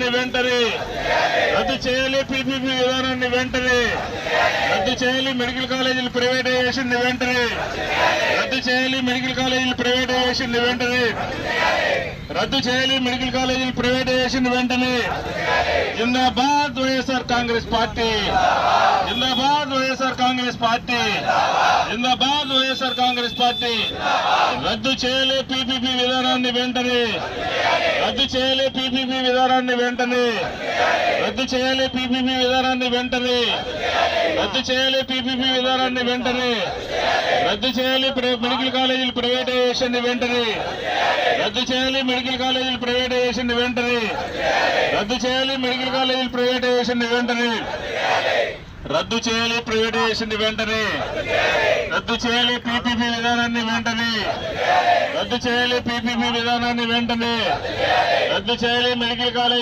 విధానాన్ని వెంటనే రద్దు చేయాలి. పీపీపీ విధానాన్ని వెంటనే రద్దు చేయాలి. మెడికల్ కాలేజీల ప్రైవేటైజేషన్ వెంటనే రద్దు చేయాలి. మెడికల్ కాలేజీల ప్రైవేటైజేషన్ వెంటనే రద్దు చేయాలి. మెడికల్ కాలేజీల ప్రైవేటైజేషన్ వెంటనే. జిందాబాద్ వైఎస్ఆర్ కాంగ్రెస్ పార్టీ, జిందాబాద్ వైఎస్ఆర్ కాంగ్రెస్ పార్టీ, జిందాబాద్ వైఎస్ఆర్ కాంగ్రెస్ పార్టీ. రద్దు చేయాలి పీపీపీ విధానాన్ని వెంటనే రద్దు చేయాలి. పీపీపీ విధానాన్ని వెంటనే రద్దు చేయాలి. పీపీపీ విధానాన్ని వెంటనే రద్దు చేయాలి. పీపీపీ విధానాన్ని వెంటనే రద్దు చేయాలి. మెడికల్ కాలేజీల ప్రైవేటైజేషన్ వెంటనే రద్దు చేయాలి. మెడికల్ కాలేజీల ప్రైవేటైజేషన్ వెంటనే రద్దు చేయాలి. మెడికల్ కాలేజీల ప్రైవేటైజేషన్ వెంటనే రద్దు చేయాలి. ప్రైవేటైజేషన్ వెంటనే రద్దు చేయాలి. పీపీపీ విధానాన్ని వెంటనే రద్దు చేయాలి. పీపీపీ విధానాన్ని వెంటనే రద్దు చేయాలి. Medical college